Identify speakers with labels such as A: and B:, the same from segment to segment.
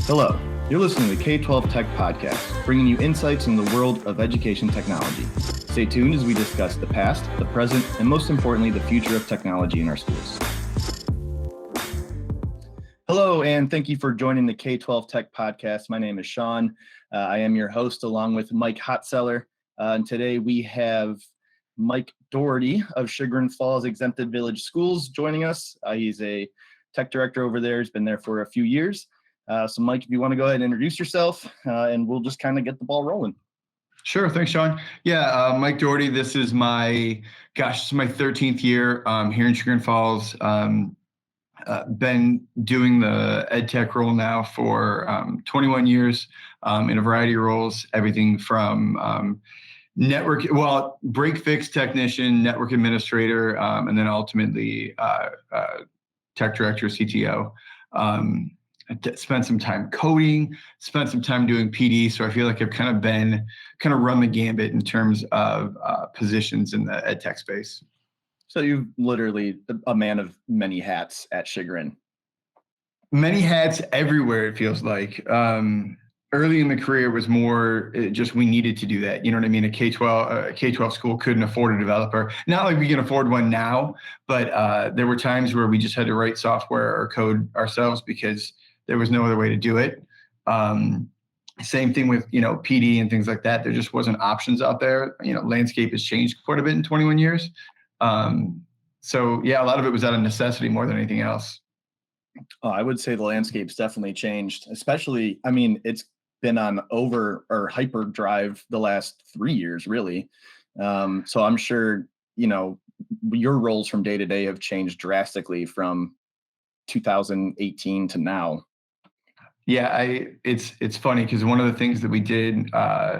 A: Hello, you're listening to the K12 Tech Podcast, bringing you insights in the world of education technology. Stay tuned as we discuss the past, the present, and most importantly, the future of technology in our schools. Hello, and thank you for joining the K12 Tech Podcast. My name is Sean. I am your host along with Mike Hotseller. And today we have Mike Daugherty of Chagrin Falls Exempted Village Schools joining us. He's a tech director over there. He's been there for a few years. So Mike, if you want to go ahead and introduce yourself, and we'll just kind of get the ball rolling.
B: Sure. Thanks, Sean. Yeah, Mike Daugherty. This is my 13th year here in Chagrin Falls. Been doing the ed tech role now for 21 years in a variety of roles, everything from break fix technician, network administrator, and then ultimately tech director, CTO. Spent some time coding, spent some time doing PD. So I feel like I've kind of run the gambit in terms of positions in the ed tech space.
A: So you're literally a man of many hats at Chagrin.
B: Many hats everywhere, it feels like. Early in the career was more just we needed to do that. You know what I mean? A K12 school couldn't afford a developer. Not like we can afford one now, but there were times where we just had to write software or code ourselves because there was no other way to do it. Same thing with, PD and things like that. There just wasn't options out there. Landscape has changed quite a bit in 21 years. So yeah, a lot of it was out of necessity more than anything else.
A: Oh, I would say the landscape's definitely changed, especially, it's been on hyperdrive the last 3 years, really. So I'm sure, your roles from day to day have changed drastically from 2018 to now.
B: Yeah, it's funny because one of the things that we did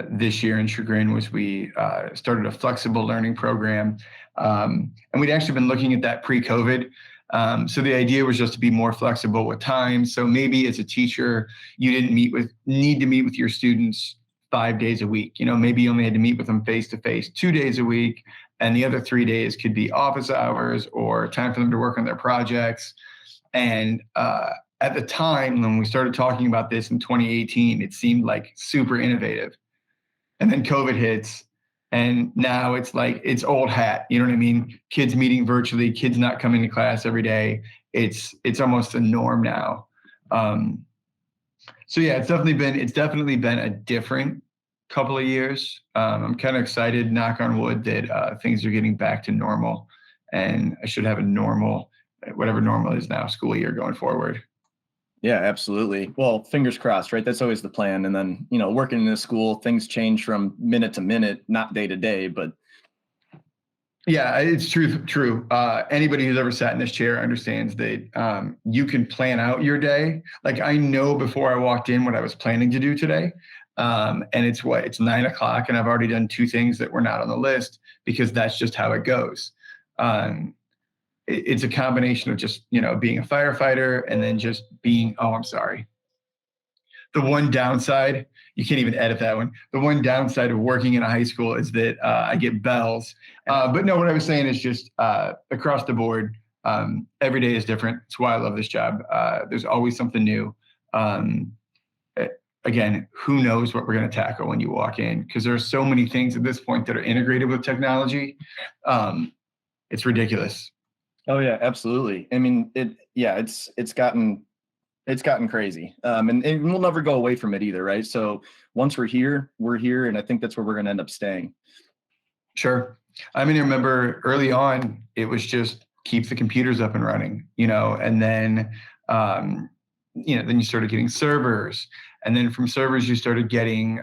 B: this year in Chagrin was we started a flexible learning program, and we'd actually been looking at that pre-COVID. So the idea was just to be more flexible with time. So maybe as a teacher, you didn't need to meet with your students 5 days a week. Maybe you only had to meet with them face-to-face 2 days a week, and the other 3 days could be office hours or time for them to work on their projects. And at the time, when we started talking about this in 2018, it seemed like super innovative. And then COVID hits, and now it's like it's old hat. You know what I mean? Kids meeting virtually, kids not coming to class every day. It's almost a norm now. So yeah, it's definitely been a different couple of years. I'm kind of excited, knock on wood, that things are getting back to normal, and I should have a normal, whatever normal is now, school year going forward.
A: Yeah, absolutely. Well, fingers crossed, right? That's always the plan. And then, working in this school, things change from minute to minute, not day to day, but.
B: Yeah, it's true. Anybody who's ever sat in this chair understands that you can plan out your day. Like I know before I walked in what I was planning to do today. And it's 9:00 and I've already done 2 things that were not on the list because that's just how it goes. It's a combination of just, being a firefighter and then just being, I'm sorry. The one downside, you can't even edit that one. The one downside of working in a high school is that I get bells. But no, what I was saying is just across the board, every day is different. That's why I love this job. There's always something new. Again, who knows what we're going to tackle when you walk in? Because there are so many things at this point that are integrated with technology. It's ridiculous.
A: Oh yeah, absolutely. It's gotten crazy. And we'll never go away from it either, right? So once we're here, and I think that's where we're going to end up staying.
B: Sure. I remember early on, it was just keep the computers up and running, and then, then you started getting servers, and then from servers, you started getting,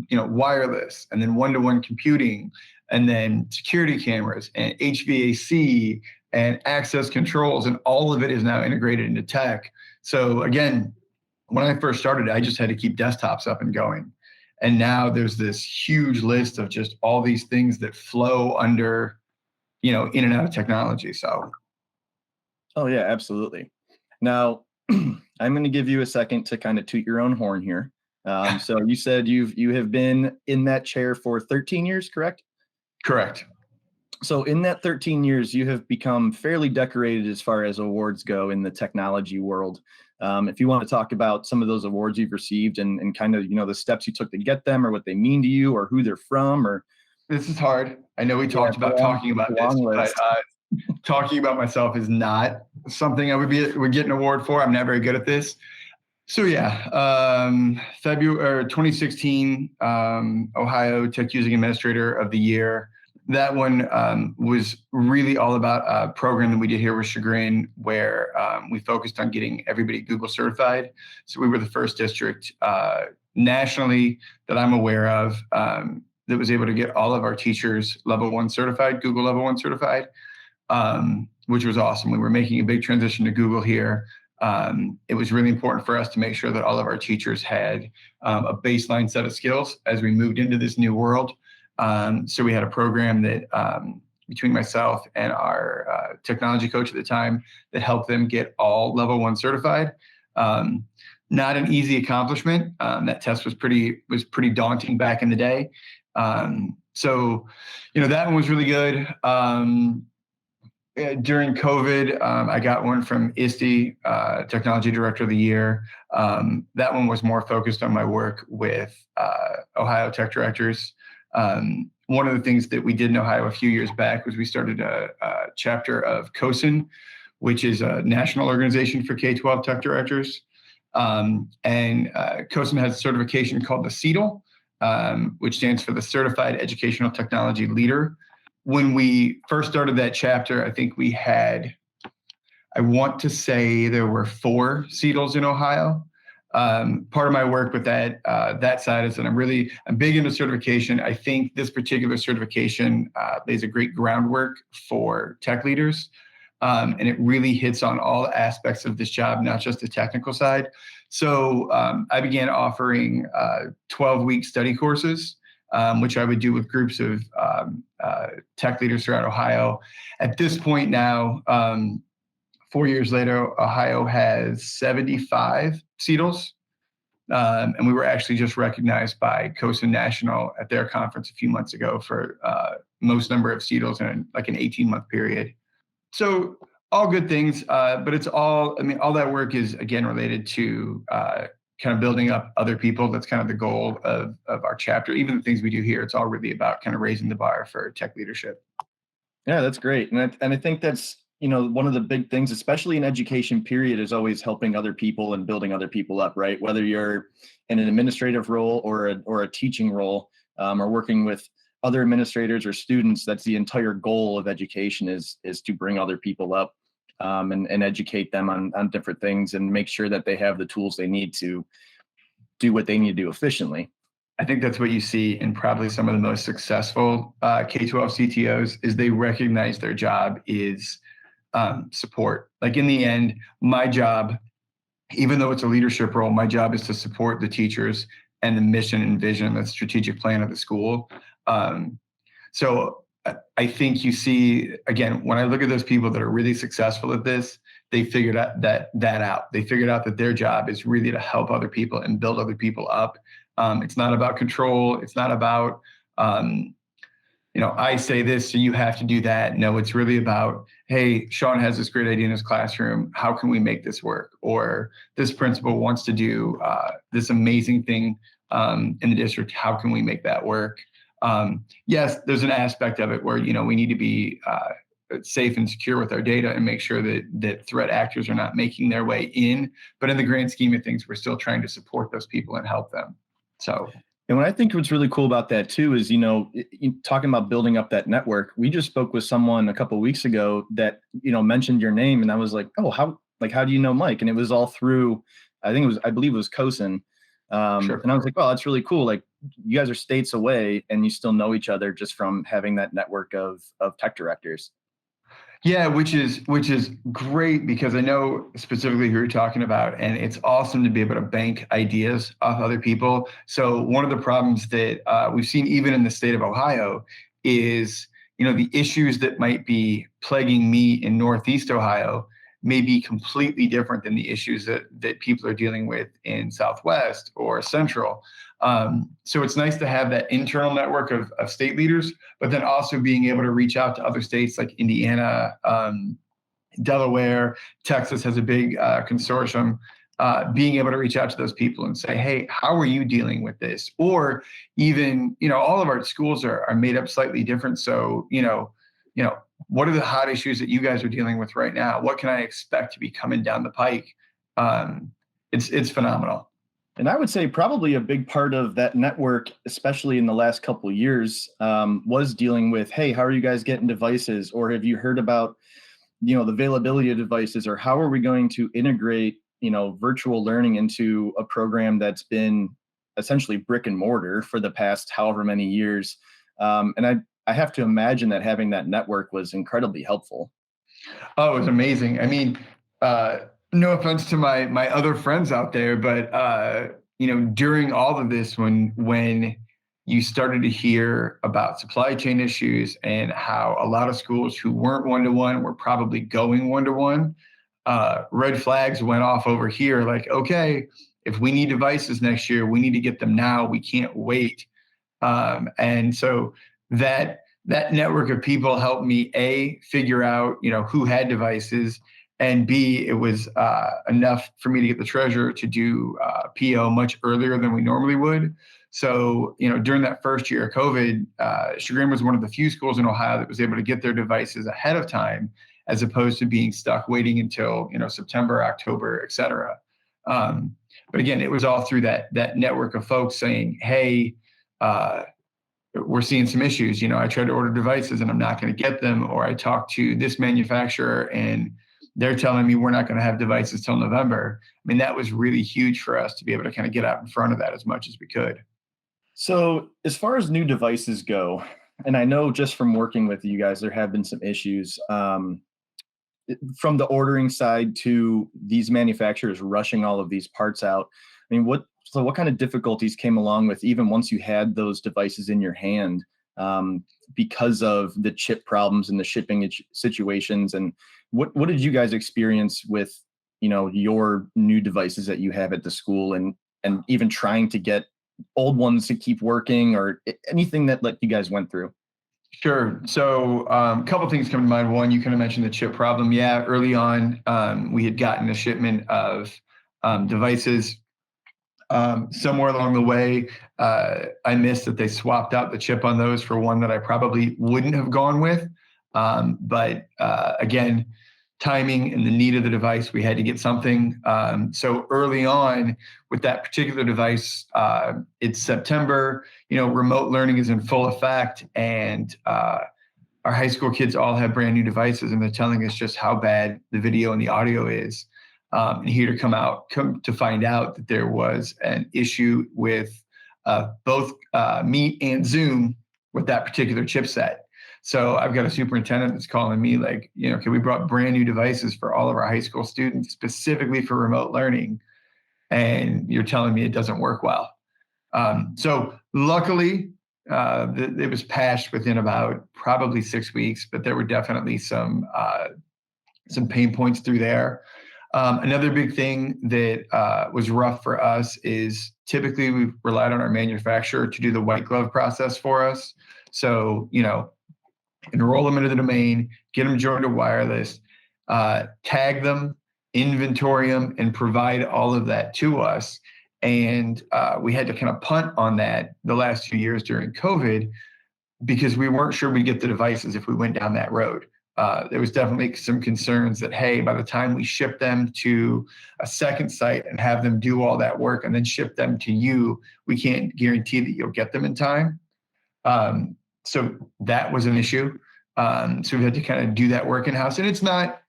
B: wireless, and then one-to-one computing, and then security cameras and HVAC and access controls, and all of it is now integrated into tech. So again, when I first started, I just had to keep desktops up and going. And now there's this huge list of just all these things that flow under, in and out of technology. So.
A: Oh yeah, absolutely. Now, I'm going to give you a second to kind of toot your own horn here. So you said you have been in that chair for 13 years, correct?
B: Correct.
A: So in that 13 years, you have become fairly decorated as far as awards go in the technology world. If you want to talk about some of those awards you've received and kind of, the steps you took to get them or what they mean to you or who they're from or.
B: This is hard. I know we talked about talking about this, but talking about myself is not something I would get an award for. I'm not very good at this. So February 2016, Ohio Tech Using Administrator of the Year. That one was really all about a program that we did here with Chagrin, where we focused on getting everybody Google certified. So we were the first district nationally that I'm aware of that was able to get all of our teachers level 1 certified, Google level 1 certified, which was awesome. We were making a big transition to Google here. It was really important for us to make sure that all of our teachers had a baseline set of skills as we moved into this new world. So we had a program that between myself and our technology coach at the time that helped them get all level 1 certified. Not an easy accomplishment. That test was pretty daunting back in the day. So that one was really good. During COVID, I got one from ISTE, Technology Director of the Year. That one was more focused on my work with Ohio Tech Directors. One of the things that we did in Ohio a few years back was we started a chapter of COSIN, which is a national organization for K12 Tech Directors. And COSIN has a certification called the CETL, which stands for the Certified Educational Technology Leader. When we first started that chapter, I think we had, I want to say there were 4 CETLs in Ohio. Part of my work with that side is that I'm big into certification. I think this particular certification lays a great groundwork for tech leaders. And it really hits on all aspects of this job, not just the technical side. So I began offering 12-week study courses, which I would do with groups of tech leaders throughout Ohio. At this point now, 4 years later, Ohio has 75 CETLs. And we were actually just recognized by COSIN National at their conference a few months ago for most number of CETLs in like an 18-month period. So all good things, but it's all that work is, again, related to kind of building up other people. That's kind of the goal of our chapter. Even the things we do here, it's all really about kind of raising the bar for tech leadership.
A: Yeah, that's great. And I think that's, one of the big things, especially in education period, is always helping other people and building other people up, right? Whether you're in an administrative role or a teaching role, or working with other administrators or students, that's the entire goal of education is to bring other people up, and educate them on different things and make sure that they have the tools they need to do what they need to do efficiently.
B: I think that's what you see in probably some of the most successful K-12 CTOs is they recognize their job is support. Like in the end, my job, even though it's a leadership role, my job is to support the teachers and the mission and vision, the strategic plan of the school. So I think you see, again, when I look at those people that are really successful at this, they figured out that out. They figured out that their job is really to help other people and build other people up. It's not about control. It's not about, I say this, so you have to do that. No, it's really about, hey, Sean has this great idea in his classroom. How can we make this work? Or this principal wants to do this amazing thing in the district. How can we make that work? Yes, there's an aspect of it where, we need to be safe and secure with our data and make sure that threat actors are not making their way in. But in the grand scheme of things, we're still trying to support those people and help them. So.
A: And what I think what's really cool about that too is, talking about building up that network, we just spoke with someone a couple of weeks ago that, mentioned your name. And I was like, oh, how do you know Mike? And it was all through, I believe it was COSIN.
B: Sure.
A: And I was like, well, that's really cool. Like you guys are states away and you still know each other just from having that network of tech directors.
B: Yeah, which is great because I know specifically who you're talking about, and it's awesome to be able to bank ideas off other people. So one of the problems that we've seen even in the state of Ohio is, the issues that might be plaguing me in Northeast Ohio may be completely different than the issues that people are dealing with in Southwest or Central. So it's nice to have that internal network of state leaders, but then also being able to reach out to other states like Indiana, Delaware, Texas has a big consortium being able to reach out to those people and say, hey, how are you dealing with this? Or even, all of our schools are made up slightly different. So, what are the hot issues that you guys are dealing with right now? What can I expect to be coming down the pike? It's phenomenal.
A: And I would say probably a big part of that network, especially in the last couple of years, was dealing with, hey, how are you guys getting devices? Or have you heard about, the availability of devices? Or how are we going to integrate, virtual learning into a program that's been essentially brick and mortar for the past however many years? And I have to imagine that having that network was incredibly helpful.
B: Oh, it was amazing. I mean, no offense to my other friends out there, but during all of this, when you started to hear about supply chain issues and how a lot of schools who weren't one-to-one were probably going one-to-one, red flags went off over here. Like, okay, if we need devices next year, we need to get them now. We can't wait. And so that network of people helped me figure out who had devices, and B, it was enough for me to get the treasurer to do PO much earlier than we normally would. So during that first year of COVID, Chagrin was one of the few schools in Ohio that was able to get their devices ahead of time, as opposed to being stuck waiting until September, October, et cetera. But again, it was all through that network of folks saying, hey, we're seeing some issues. I tried to order devices and I'm not going to get them, or I talked to this manufacturer and they're telling me we're not going to have devices till November. I mean, that was really huge for us to be able to kind of get out in front of that as much as we could.
A: So as far as new devices go, and I know just from working with you guys, there have been some issues from the ordering side to these manufacturers rushing all of these parts out. I mean, what kind of difficulties came along with even once you had those devices in your hand because of the chip problems and the shipping situations? And what did you guys experience with, your new devices that you have at the school, and even trying to get old ones to keep working, or anything that you guys went through?
B: Sure. So a couple of things come to mind. One, you kind of mentioned the chip problem. Yeah, early on, we had gotten a shipment of devices. Somewhere along the way, I missed that they swapped out the chip on those for one that I probably wouldn't have gone with. But again, timing and the need of the device, we had to get something. So early on with that particular device, it's September, remote learning is in full effect, and our high school kids all have brand new devices, and they're telling us just how bad the video and the audio is. And here to come to find out that there was an issue with both Meet and Zoom with that particular chipset. So I've got a superintendent that's calling me like, can we brought brand new devices for all of our high school students specifically for remote learning, and you're telling me it doesn't work well. So luckily, it was patched within about probably 6 weeks, but there were definitely some pain points through there. Another big thing that was rough for us is typically we've relied on our manufacturer to do the white glove process for us. So, enroll them into the domain, get them joined to wireless, tag them, inventory them, and provide all of that to us. And we had to kind of punt on that the last few years during COVID, because we weren't sure we'd get the devices if we went down that road. There was definitely some concerns that, hey, by the time we ship them to a second site and have them do all that work and then ship them to you, we can't guarantee that you'll get them in time. So that was an issue. So we had to kind of do that work in-house. And it's not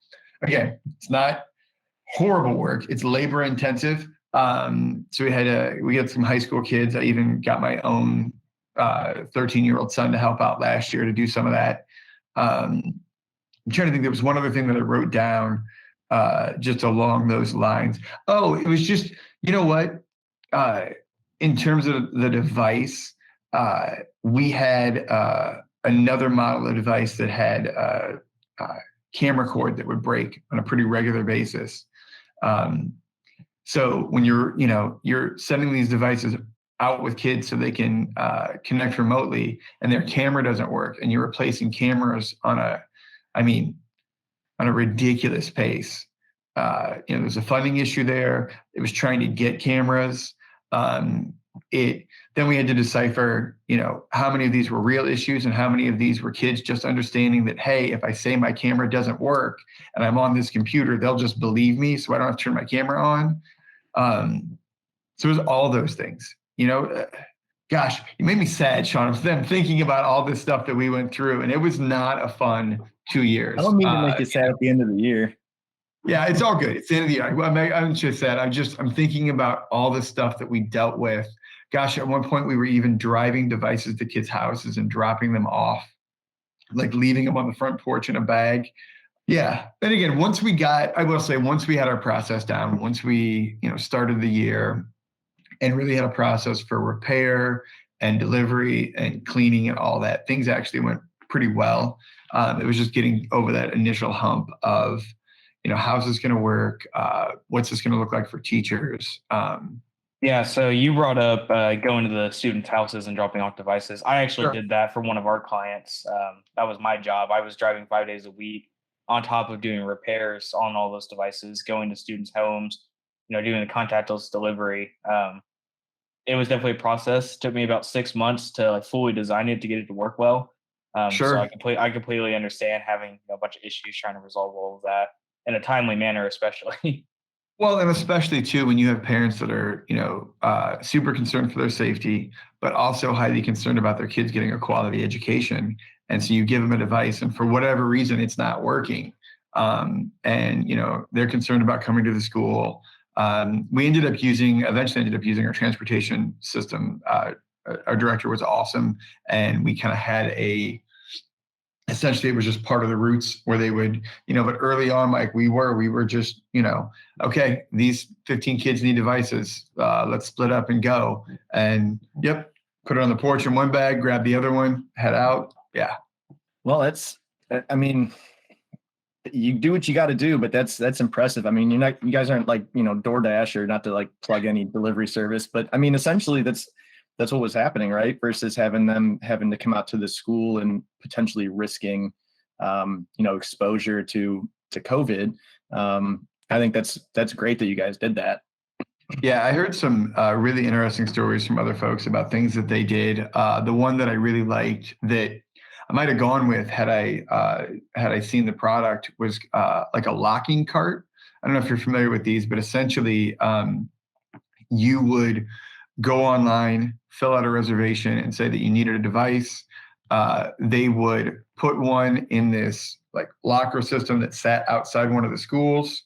B: horrible work. It's labor intensive. So we had some high school kids. I even got my own 13-year-old son to help out last year to do some of that. I'm trying to think, there was one other thing that I wrote down just along those lines. Oh, it was just, in terms of the device, we had another model of device that had a camera cord that would break on a pretty regular basis. So when you're sending these devices out with kids so they can connect remotely, and their camera doesn't work, and you're replacing cameras on a ridiculous pace. there's a funding issue there. It was trying to get cameras. Then we had to decipher, how many of these were real issues and how many of these were kids just understanding that, hey, if I say my camera doesn't work and I'm on this computer, they'll just believe me, so I don't have to turn my camera on. So it was all those things, gosh, you made me sad, Sean. I'm thinking about all this stuff that we went through, and it was not a fun 2 years.
A: I don't mean to make you sad at the end of the year.
B: Yeah, it's all good. It's the end of the year. I'm just sad. I'm thinking about all the stuff that we dealt with. Gosh, at one point we were even driving devices to kids' houses and dropping them off, like leaving them on the front porch in a bag. Yeah. And again, once we had our process down, once we, started the year and really had a process for repair and delivery and cleaning and all that, things actually went pretty well. It was just getting over that initial hump of, how's this going to work? What's this going to look like for teachers?
C: Yeah, so you brought up going to the students' houses and dropping off devices. I actually did that for one of our clients. That was my job. I was driving 5 days a week on top of doing repairs on all those devices, going to students' homes, doing the contactless delivery. It was definitely a process. It took me about 6 months to fully design it to get it to work well. So I completely understand having a bunch of issues trying to resolve all of that in a timely manner, especially.
B: Well, and especially too, when you have parents that are, super concerned for their safety, but also highly concerned about their kids getting a quality education. And so you give them a device and for whatever reason, it's not working. And, they're concerned about coming to the school. We eventually ended up using our transportation system. Our director was awesome. And we kind of had essentially it was just part of the routes where they would, but early on, Mike, we were just, okay, these 15 kids need devices. Let's split up and go. And put it on the porch in one bag, grab the other one, head out. Yeah.
A: Well, you do what you got to do, but that's impressive. I mean, you guys aren't like, DoorDash, or not to like plug any delivery service, but I mean, essentially that's what was happening, right? Versus having to come out to the school and potentially risking, exposure to COVID. I think that's great that you guys did that.
B: Yeah, I heard some really interesting stories from other folks about things that they did. The one that I really liked that I might have gone with had I seen the product was like a locking cart. I don't know if you're familiar with these, but essentially you would go online, fill out a reservation, and say that you needed a device. They would put one in this like locker system that sat outside one of the schools.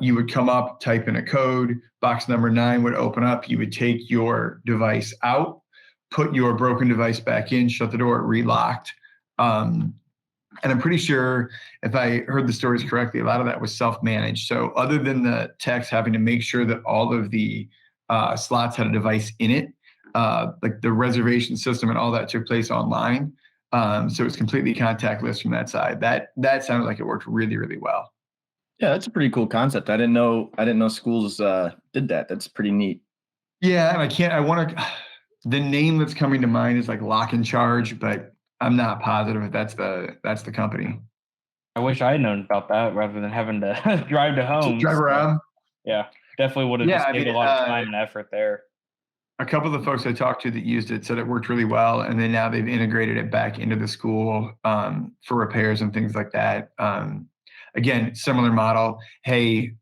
B: You would come up, type in a code, box number 9 would open up. You would take your device out, put your broken device back in, shut the door, it relocked. And I'm pretty sure if I heard the stories correctly, a lot of that was self-managed. So other than the techs having to make sure that all of the slots had a device in it, like the reservation system and all that took place online. So it's completely contactless from that side. That sounded like it worked really, really well.
A: Yeah, that's a pretty cool concept. I didn't know schools did that. That's pretty neat.
B: Yeah, and the name that's coming to mind is like Lock and Charge, but I'm not positive if that's the company.
C: I wish I had known about that rather than having to drive to home.
B: Drive around.
C: Yeah, definitely would have saved a lot of time and effort there.
B: A couple of the folks I talked to that used it said it worked really well, and then now they've integrated it back into the school for repairs and things like that. Again, similar model. Hey,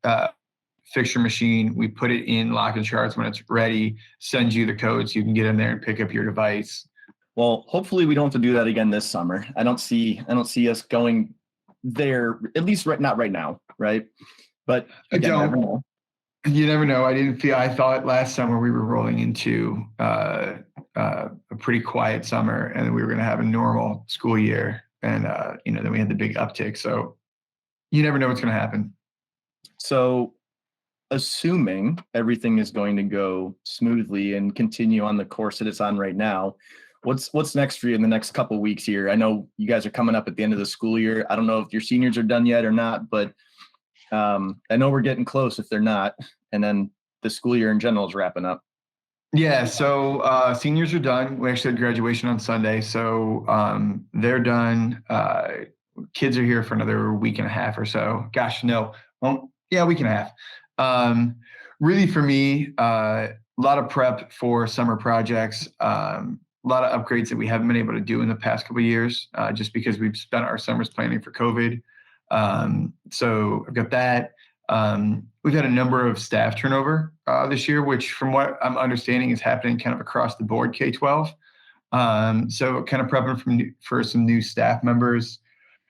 B: fix your machine. We put it in Lock and Charge when it's ready. Send you the code so you can get in there and pick up your device.
A: Well, hopefully we don't have to do that again this summer. I don't see us going there, at least not right now, right? But again, never know.
B: You never know. I thought last summer we were rolling into a pretty quiet summer, and then we were going to have a normal school year, and then we had the big uptick. So you never know what's going to happen.
A: So, assuming everything is going to go smoothly and continue on the course that it's on right now, what's next for you in the next couple of weeks here? I know you guys are coming up at the end of the school year. I don't know if your seniors are done yet or not, but I know we're getting close if they're not. And then the school year in general is wrapping up.
B: Yeah, so seniors are done. We actually had graduation on Sunday, so they're done. Kids are here for another week and a half or so. Gosh, no, won't Yeah, week and a half. Really for me, a lot of prep for summer projects, a lot of upgrades that we haven't been able to do in the past couple of years, just because we've spent our summers planning for COVID. So I've got that. We've had a number of staff turnover this year, which from what I'm understanding is happening kind of across the board K12. So kind of prepping for some new staff members.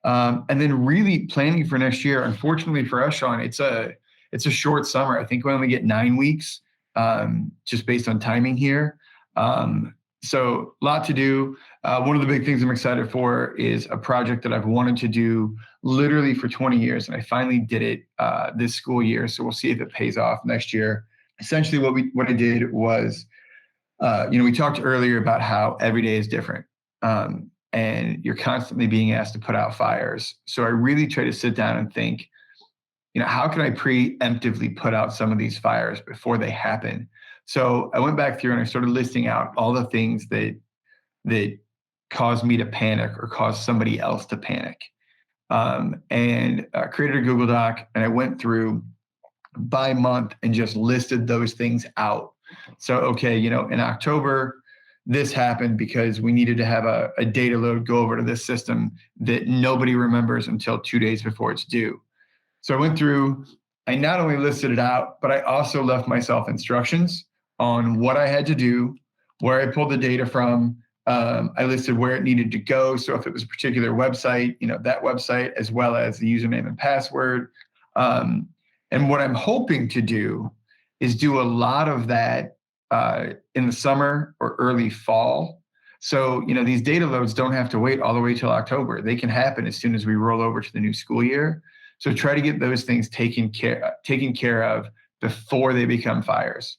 B: And then really planning for next year. Unfortunately for us, Sean, it's a short summer. I think we only get 9 weeks, just based on timing here. So a lot to do. One of the big things I'm excited for is a project that I've wanted to do literally for 20 years, and I finally did it this school year. So we'll see if it pays off next year. Essentially, what I did was, we talked earlier about how every day is different. And you're constantly being asked to put out fires. So I really try to sit down and think, how can I preemptively put out some of these fires before they happen? So I went back through and I started listing out all the things that cause me to panic or cause somebody else to panic. And created a Google Doc, and I went through by month and just listed those things out. So, okay, in October, this happened because we needed to have a data load go over to this system that nobody remembers until 2 days before it's due. So I went through, I not only listed it out, but I also left myself instructions on what I had to do, where I pulled the data from. I listed where it needed to go. So if it was a particular website, that website, as well as the username and password. And what I'm hoping to do is do a lot of that in the summer or early fall. So, these data loads don't have to wait all the way till October. They can happen as soon as we roll over to the new school year. So try to get those things taken care of before they become fires.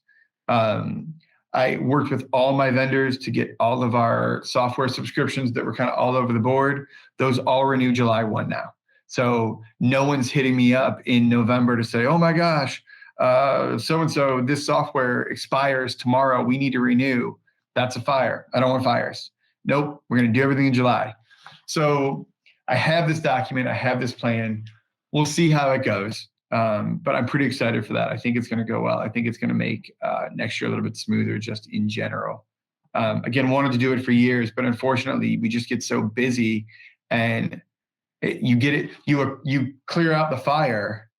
B: I worked with all my vendors to get all of our software subscriptions that were kind of all over the board. Those all renew July 1 now. So no one's hitting me up in November to say, oh my gosh, so-and-so, this software expires tomorrow. We need to renew. That's a fire. I don't want fires. Nope. We're going to do everything in July. So I have this document. I have this plan. We'll see how it goes. But I'm pretty excited for that. I think it's going to go well. I think it's going to make next year a little bit smoother just in general. Again, wanted to do it for years, but unfortunately we just get so busy, and you clear out the fire,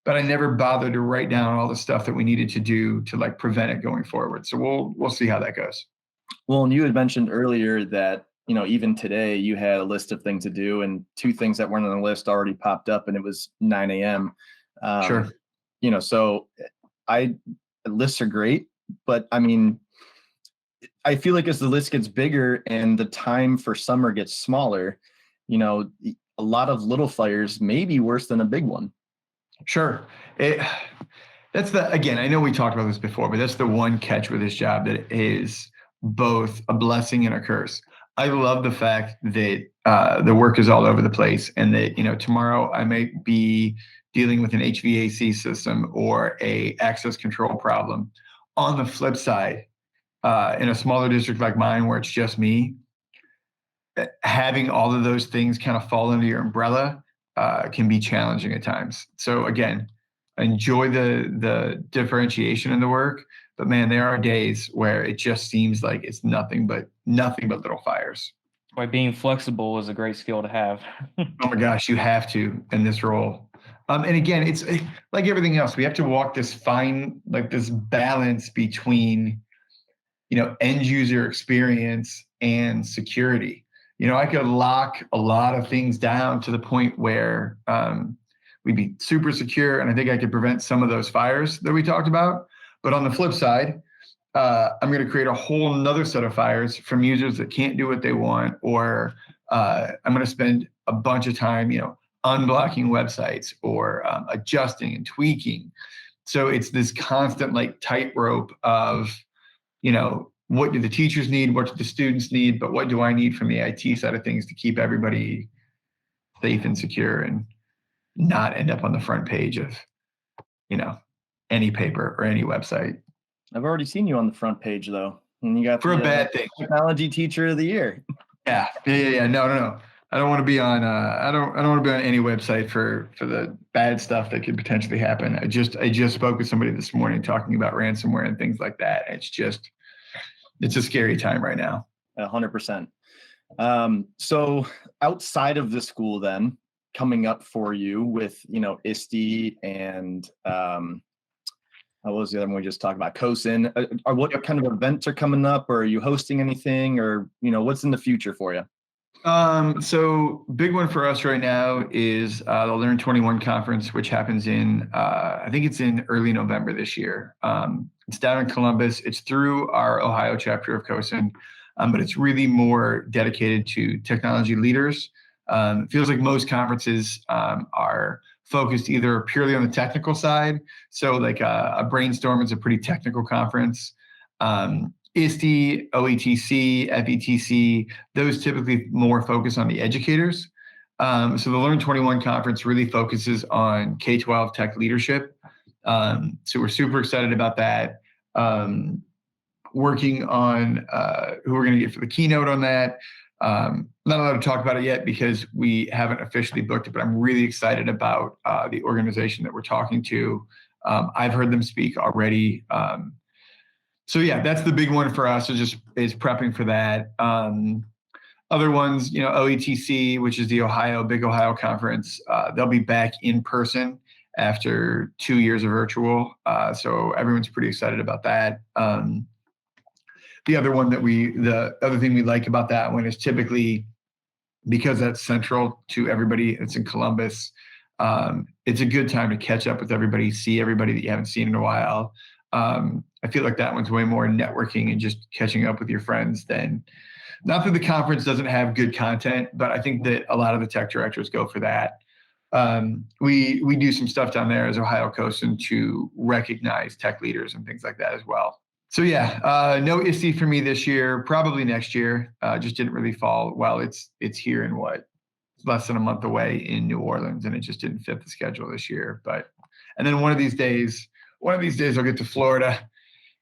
B: but I never bothered to write down all the stuff that we needed to do to prevent it going forward. So we'll see how that goes.
A: Well, and you had mentioned earlier that, even today you had a list of things to do, and 2 things that weren't on the list already popped up, and it was 9 a.m.
B: Sure.
A: So lists are great, but I feel like as the list gets bigger and the time for summer gets smaller, a lot of little fires may be worse than a big one.
B: Sure. Again, I know we talked about this before, but that's the one catch with this job that is both a blessing and a curse. I love the fact that the work is all over the place, and that, tomorrow I might be dealing with an HVAC system or a access control problem. On the flip side, in a smaller district like mine where it's just me, having all of those things kind of fall under your umbrella can be challenging at times. So again, enjoy the differentiation in the work, but man, there are days where it just seems like it's nothing but little fires.
C: Why being flexible is a great skill to have.
B: Oh my gosh, you have to in this role. And again, it's like everything else. We have to walk this this balance between, end user experience and security. I could lock a lot of things down to the point where we'd be super secure, and I think I could prevent some of those fires that we talked about. But on the flip side, I'm going to create a whole nother set of fires from users that can't do what they want, or I'm going to spend a bunch of time, unblocking websites or adjusting and tweaking. So it's this constant tightrope of, what do the teachers need? What do the students need? But what do I need from the IT side of things to keep everybody safe and secure and not end up on the front page of, any paper or any website?
A: I've already seen you on the front page though. And you got
B: for a bad thing.
A: Technology Teacher of the Year.
B: Yeah. No. I don't want to be on I don't want to be on any website for the bad stuff that could potentially happen. I just spoke with somebody this morning talking about ransomware and things like that. It's a scary time right now.
A: 100%. So outside of the school then, coming up for you with, ISTE and what was the other one we just talked about? COSIN. What kind of events are coming up, or are you hosting anything, or, what's in the future for you?
B: So big one for us right now is the Learn 21 conference, which happens I think it's in early November this year. It's down in Columbus. It's through our Ohio chapter of COSIN, but it's really more dedicated to technology leaders. It feels like most conferences are focused either purely on the technical side. So like a Brainstorm is a pretty technical conference. ISTE, OETC, FETC, those typically more focus on the educators. So the Learn 21 conference really focuses on K12 tech leadership. So we're super excited about that. Working on who we're going to get for the keynote on that. Not allowed to talk about it yet because we haven't officially booked it, but I'm really excited about the organization that we're talking to. I've heard them speak already. So yeah, that's the big one for us is prepping for that. Other ones, OETC, which is the Big Ohio Conference, they'll be back in person after 2 years of virtual. So everyone's pretty excited about that. The other thing we like about that one is typically because that's central to everybody. It's in Columbus. It's a good time to catch up with everybody, see everybody that you haven't seen in a while. I feel like that one's way more networking and just catching up with your friends than, not that the conference doesn't have good content, but I think that a lot of the tech directors go for that. We do some stuff down there as Ohio COSIN to recognize tech leaders and things like that as well. So yeah, no ISTE for me this year, probably next year. Just didn't really fall well. It's here in less than a month away in New Orleans, and it just didn't fit the schedule this year. And then one of these days I'll get to Florida,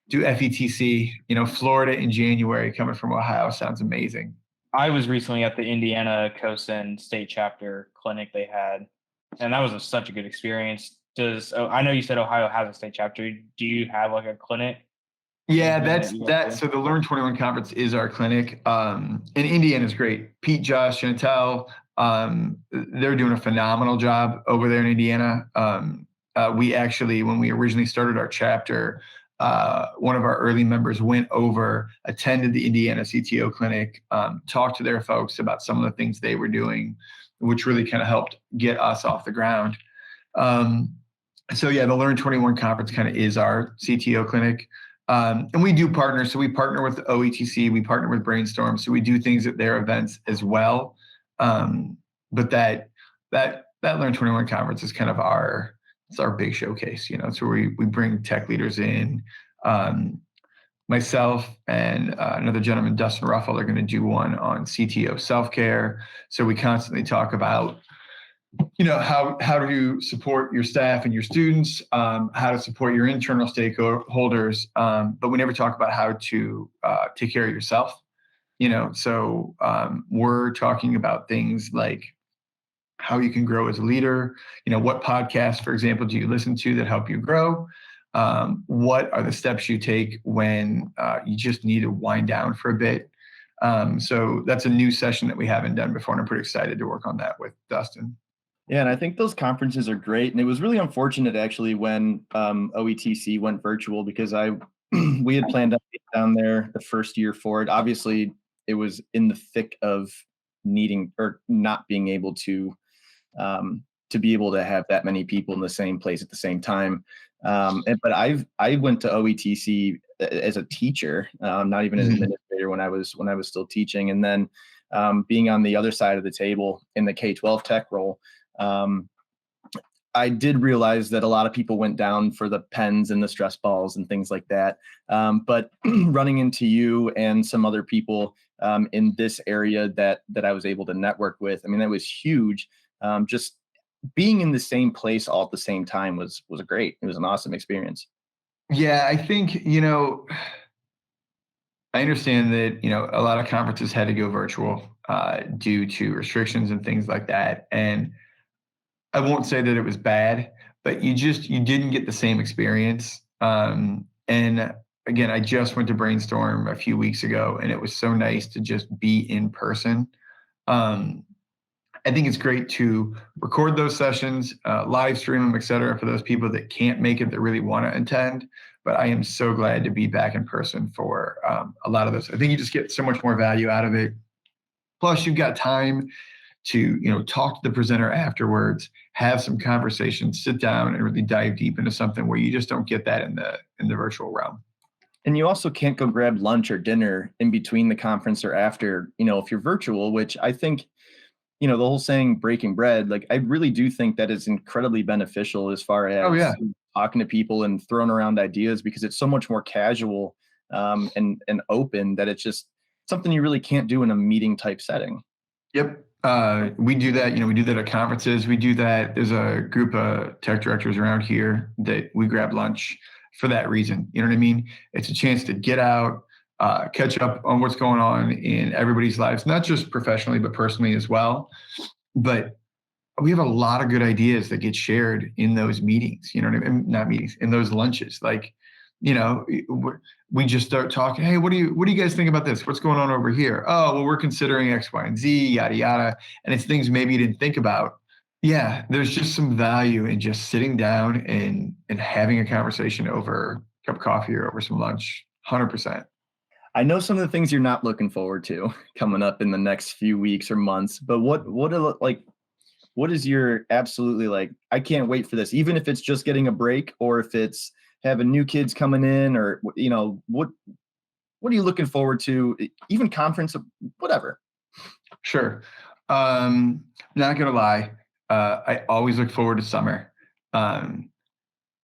B: do FETC. Florida in January, coming from Ohio, sounds amazing.
C: I was recently at the Indiana COSIN state chapter clinic they had, and that was such a good experience. I know you said Ohio has a state chapter. Do you have like a clinic?
B: Yeah, that's that. So the Learn 21 conference is our clinic. And Indiana is great. Pete, Josh, Chantel, they're doing a phenomenal job over there in Indiana. We actually, when we originally started our chapter, one of our early members went over, attended the Indiana CTO clinic, talked to their folks about some of the things they were doing, which really kind of helped get us off the ground. So yeah, the Learn 21 conference kind of is our CTO clinic. And we do partner. So we partner with OETC, we partner with Brainstorm. So we do things at their events as well. But that Learn 21 conference is kind of our big showcase. It's where we bring tech leaders in. Myself and another gentleman, Dustin Ruffle, are going to do one on CTO self-care. So we constantly talk about, how to support your staff and your students, how to support your internal stakeholders, but we never talk about how to take care of yourself. So we're talking about things like how you can grow as a leader. What podcasts, for example, do you listen to that help you grow? What are the steps you take when you just need to wind down for a bit? So that's a new session that we haven't done before, and I'm pretty excited to work on that with Dustin.
A: Yeah, and I think those conferences are great. And it was really unfortunate actually when OETC went virtual, because we had planned on being down there the first year for it. Obviously, it was in the thick of needing or not being able to be able to have that many people in the same place at the same time. But I went to OETC as a teacher, not even an administrator when I was still teaching, and then being on the other side of the table in the K12 Tech role. I did realize that a lot of people went down for the pens and the stress balls and things like that. But running into you and some other people in this area that I was able to network with, I mean, that was huge. Just being in the same place all at the same time was great. It was an awesome experience.
B: Yeah, I think, I understand that, a lot of conferences had to go virtual due to restrictions and things like that. And I won't say that it was bad, but you didn't get the same experience. And again, I just went to Brainstorm a few weeks ago, and it was so nice to just be in person. Um, I think it's great to record those sessions, live stream them, et cetera, for those people that can't make it that really want to attend. But I am so glad to be back in person for a lot of those. I think you just get so much more value out of it. Plus, you've got time to talk to the presenter afterwards, have some conversations, sit down, and really dive deep into something where you just don't get that in the virtual realm.
A: And you also can't go grab lunch or dinner in between the conference or after, if you're virtual, which I think, the whole saying breaking bread, like I really do think that is incredibly beneficial as far as talking to people and throwing around ideas, because it's so much more casual and open that it's just something you really can't do in a meeting type setting.
B: Yep. We do that. We do that at conferences. We do that. There's a group of tech directors around here that we grab lunch for that reason. You know what I mean? It's a chance to get out, catch up on what's going on in everybody's lives, not just professionally, but personally as well. But we have a lot of good ideas that get shared in those meetings, you know what I mean? Not meetings, in those lunches. Like, we just start talking. Hey, what do you guys think about this? What's going on over here? Oh, well, we're considering X, Y, and Z, yada, yada. And it's things maybe you didn't think about. Yeah, there's just some value in just sitting down and having a conversation over a cup of coffee or over some lunch. 100%.
A: I know some of the things you're not looking forward to coming up in the next few weeks or months, but what is your absolutely I can't wait for this, even if it's just getting a break or if it's having new kids coming in, or, what are you looking forward to? Even conference, whatever.
B: Sure. Not going to lie. I always look forward to summer.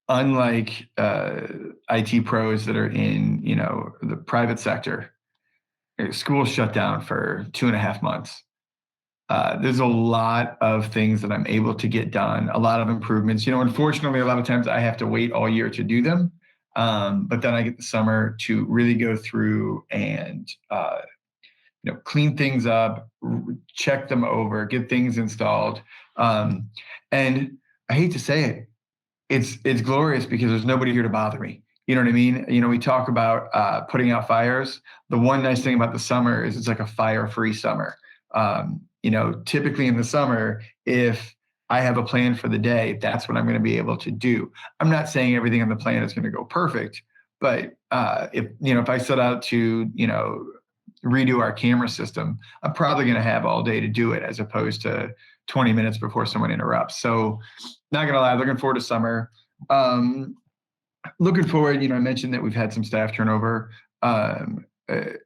B: Unlike IT pros that are in, the private sector, school shut down for 2.5 months. There's a lot of things that I'm able to get done, a lot of improvements. Unfortunately, a lot of times I have to wait all year to do them. But then I get the summer to really go through and, clean things up, check them over, get things installed. And I hate to say it, it's glorious because there's nobody here to bother me. You know what I mean? We talk about putting out fires. The one nice thing about the summer is it's like a fire-free summer. Typically in the summer, if I have a plan for the day, that's what I'm going to be able to do. I'm not saying everything on the plan is going to go perfect, but if I set out to, redo our camera system, I'm probably going to have all day to do it as opposed to 20 minutes before someone interrupts. So not going to lie, looking forward to summer. Looking forward, I mentioned that we've had some staff turnover. It's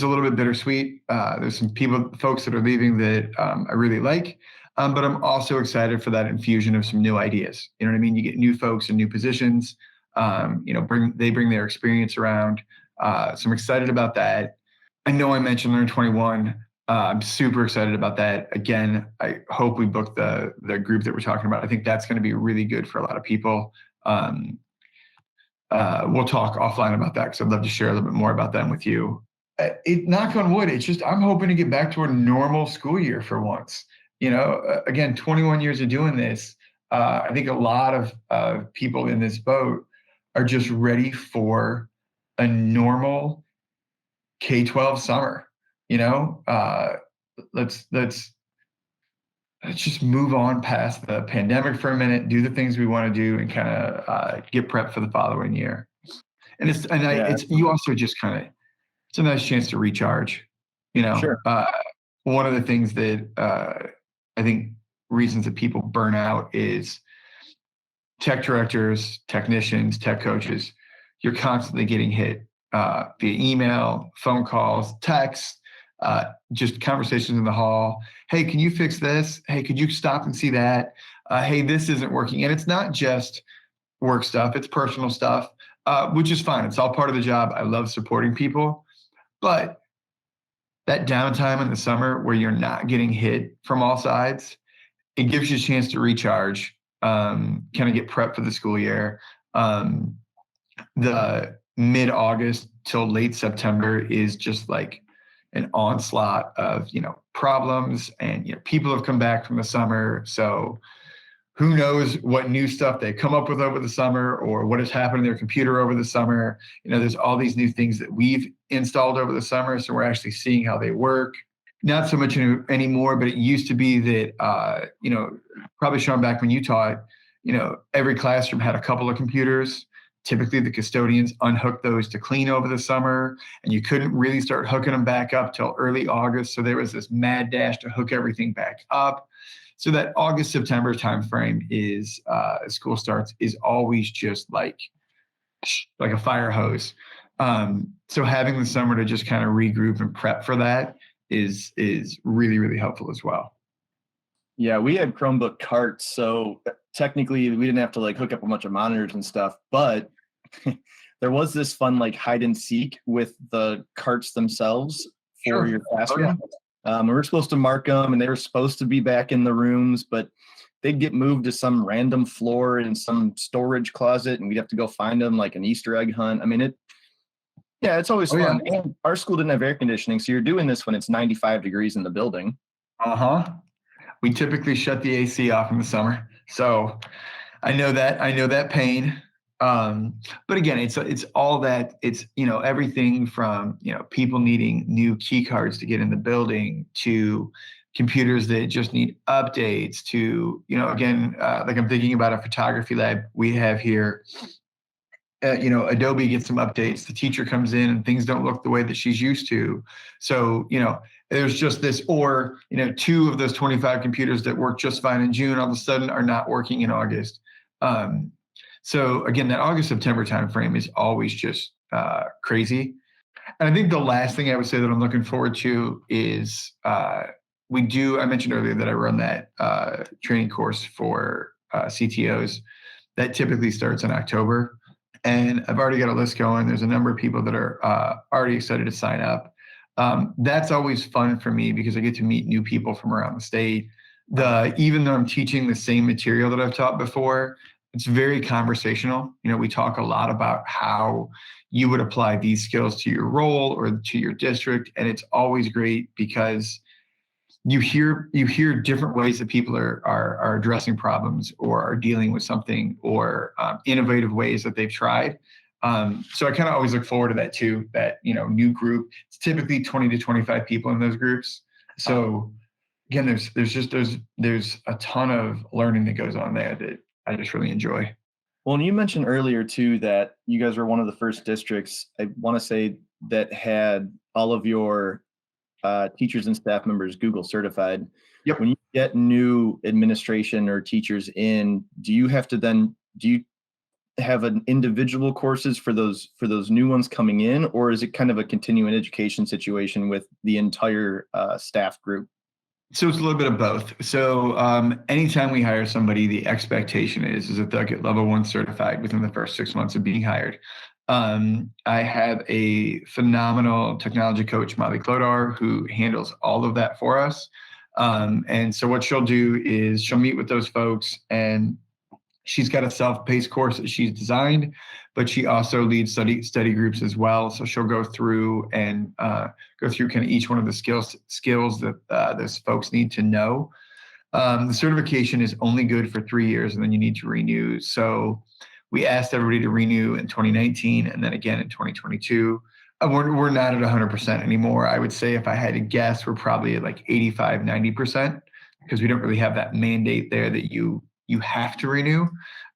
B: a little bit bittersweet. There's some folks that are leaving that I really like, but I'm also excited for that infusion of some new ideas. You know what I mean? You get new folks in new positions. They bring their experience around. So I'm excited about that. I know I mentioned Learn 21. I'm super excited about that. Again, I hope we book the group that we're talking about. I think that's going to be really good for a lot of people. We'll talk offline about that because I'd love to share a little bit more about them with you. Knock on wood, it's just I'm hoping to get back to a normal school year for once. Again, 21 years of doing this, I think a lot of people in this boat are just ready for a normal K12 summer. Let's just move on past the pandemic for a minute, do the things we want to do, and kind of get prepped for the following year. And you also just kind of. It's a nice chance to recharge.
A: Sure.
B: One of the things that I think reasons that people burn out is tech directors, technicians, tech coaches. You're constantly getting hit via email, phone calls, texts, just conversations in the hall. Hey, can you fix this? Hey, could you stop and see that? Hey, this isn't working. And it's not just work stuff. It's personal stuff, which is fine. It's all part of the job. I love supporting people. But that downtime in the summer where you're not getting hit from all sides, it gives you a chance to recharge, kind of get prepped for the school year. The mid-August till late September is just like an onslaught of, problems, and, people have come back from the summer. So who knows what new stuff they come up with over the summer, or what has happened to their computer over the summer. There's all these new things that we've installed over the summer. So we're actually seeing how they work. Not so much anymore, but it used to be that, probably Sean, back when you taught, every classroom had a couple of computers. Typically the custodians unhooked those to clean over the summer, and you couldn't really start hooking them back up till early August. So there was this mad dash to hook everything back up. So that August, September timeframe is, school starts, is always just like a fire hose. So having the summer to just kind of regroup and prep for that is really, really helpful as well.
A: Yeah, we had Chromebook carts, so technically we didn't have to like hook up a bunch of monitors and stuff, but there was this fun like hide and seek with the carts themselves for your classroom. We were supposed to mark them, and they were supposed to be back in the rooms, but they'd get moved to some random floor in some storage closet, and we'd have to go find them like an Easter egg hunt. I mean, it's always fun. Yeah. And our school didn't have air conditioning, so you're doing this when it's 95 degrees in the building.
B: We typically shut the AC off in the summer, so I know that pain. But again, it's all that. It's everything from people needing new key cards to get in the building, to computers that just need updates, to again, like I'm thinking about a photography lab we have here. Adobe gets some updates. The teacher comes in and things don't look the way that she's used to. So, there's just this, or, 2 of those 25 computers that work just fine in June all of a sudden are not working in August. So again, that August, September timeframe is always just crazy. And I think the last thing I would say that I'm looking forward to is I mentioned earlier that I run that training course for CTOs that typically starts in October. And I've already got a list going. There's a number of people that are already excited to sign up. That's always fun for me because I get to meet new people from around the state. Even though I'm teaching the same material that I've taught before, it's very conversational. We talk a lot about how you would apply these skills to your role or to your district. And it's always great because you hear different ways that people are addressing problems or are dealing with something, or innovative ways that they've tried. So I kind of always look forward to that too, that, new group. It's typically 20 to 25 people in those groups. So again, there's a ton of learning that goes on there that I just really enjoy.
A: Well, and you mentioned earlier too that you guys were one of the first districts, I want to say, that had all of your teachers and staff members Google certified.
B: Yep.
A: When you get new administration or teachers in, do you have an individual courses for those new ones coming in, or is it kind of a continuing education situation with the entire staff group?
B: So it's a little bit of both. So anytime we hire somebody, the expectation is that they'll get level 1 certified within the first 6 months of being hired. I have a phenomenal technology coach, Molly Clodar, who handles all of that for us. And so what she'll do is she'll meet with those folks, and she's got a self-paced course that she's designed, but she also leads study groups as well. So she'll go through kind of each one of the skills that those folks need to know. The certification is only good for 3 years, and then you need to renew. So we asked everybody to renew in 2019 and then again in 2022. We're not at 100% anymore. I would say if I had to guess, we're probably at like 85, 90%, because we don't really have that mandate there that you have to renew.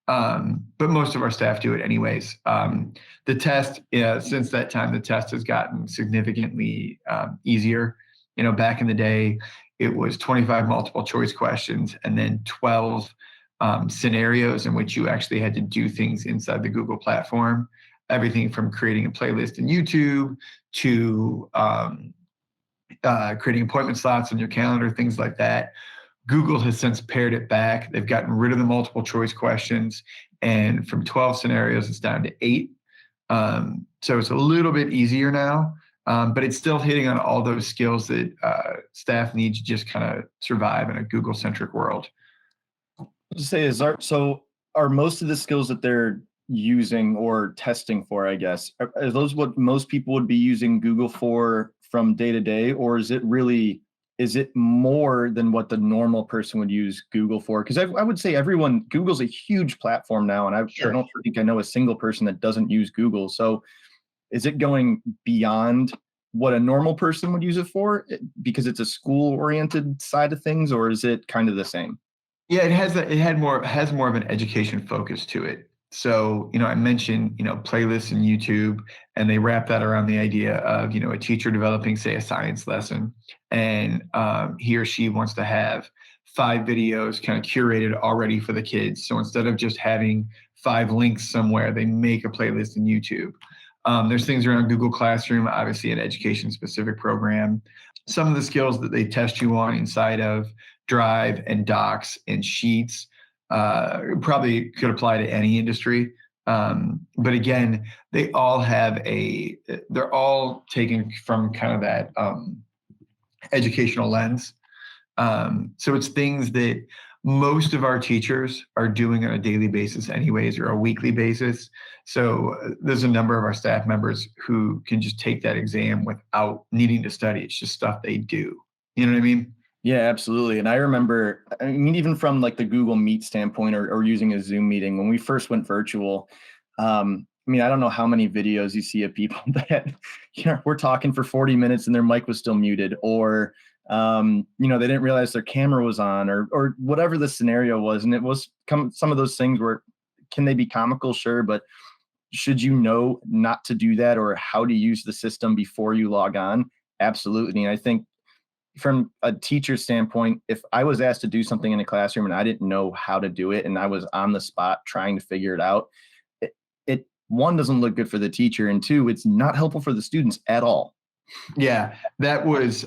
B: But most of our staff do it anyways. The test, since that time, the test has gotten significantly easier. Back in the day, it was 25 multiple choice questions and then 12 scenarios in which you actually had to do things inside the Google platform. Everything from creating a playlist in YouTube to creating appointment slots on your calendar, things like that. Google has since pared it back. They've gotten rid of the multiple choice questions, and from 12 scenarios, it's down to 8. So it's a little bit easier now, but it's still hitting on all those skills that staff need to just kind of survive in a Google-centric world.
A: Are most of the skills that they're using or testing for, I guess? Are those what most people would be using Google for from day to day, or is it more than what the normal person would use Google for? Because I would say Google's a huge platform now, and I don't think I know a single person that doesn't use Google. So is it going beyond what a normal person would use it for because it's a school-oriented side of things, or is it kind of the same?
B: Yeah, it has more of an education focus to it. So, I mentioned, playlists and YouTube, and they wrap that around the idea of, a teacher developing, say, a science lesson, and he or she wants to have 5 videos kind of curated already for the kids. So instead of just having 5 links somewhere, they make a playlist in YouTube. There's things around Google Classroom, obviously an education-specific program. Some of the skills that they test you on inside of Drive and Docs and Sheets probably could apply to any industry. But again, they're all taken from kind of that educational lens. So it's things that most of our teachers are doing on a daily basis anyways, or a weekly basis. So there's a number of our staff members who can just take that exam without needing to study. It's just stuff they do. You know what I mean?
A: Yeah, absolutely. And I remember, even from like the Google Meet standpoint or using a Zoom meeting, when we first went virtual, I don't know how many videos you see of people that, we're talking for 40 minutes and their mic was still muted, or, they didn't realize their camera was on, or whatever the scenario was. And it was some of those things where, can they be comical? Sure. But should you know not to do that, or how to use the system before you log on? Absolutely. And I think from a teacher standpoint, if I was asked to do something in a classroom and I didn't know how to do it and I was on the spot trying to figure it out, it one, doesn't look good for the teacher, and 2, it's not helpful for the students at all.
B: Yeah, that was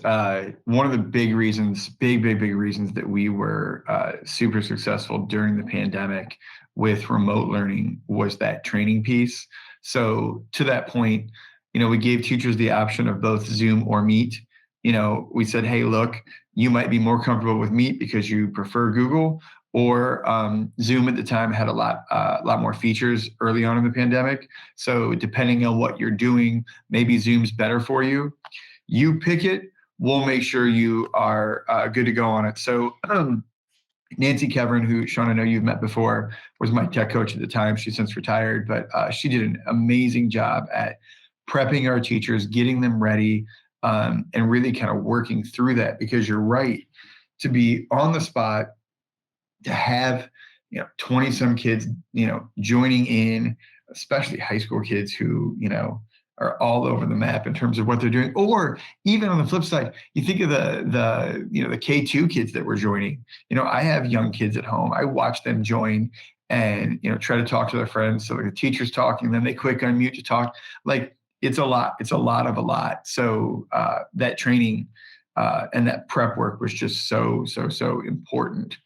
B: one of the big reasons that we were super successful during the pandemic with remote learning, was that training piece. So to that point, we gave teachers the option of both Zoom or Meet. We said, hey, look, you might be more comfortable with Meet because you prefer Google, or Zoom at the time had a lot more features early on in the pandemic. So depending on what you're doing, maybe Zoom's better for you. You pick it. We'll make sure you are good to go on it. So Nancy Kevrin, who, Sean, I know you've met before, was my tech coach at the time. She's since retired, but she did an amazing job at prepping our teachers, getting them ready, and really kind of working through that, because you're right, to be on the spot, to have 20 some kids joining in, especially high school kids who are all over the map in terms of what they're doing. Or even on the flip side, you think of the K2 kids that were joining. I have young kids at home. I watch them join and try to talk to their friends. So like the teacher's talking, then they click on mute to talk. Like, it's a lot. It's a lot of a lot. So that training and that prep work was just so important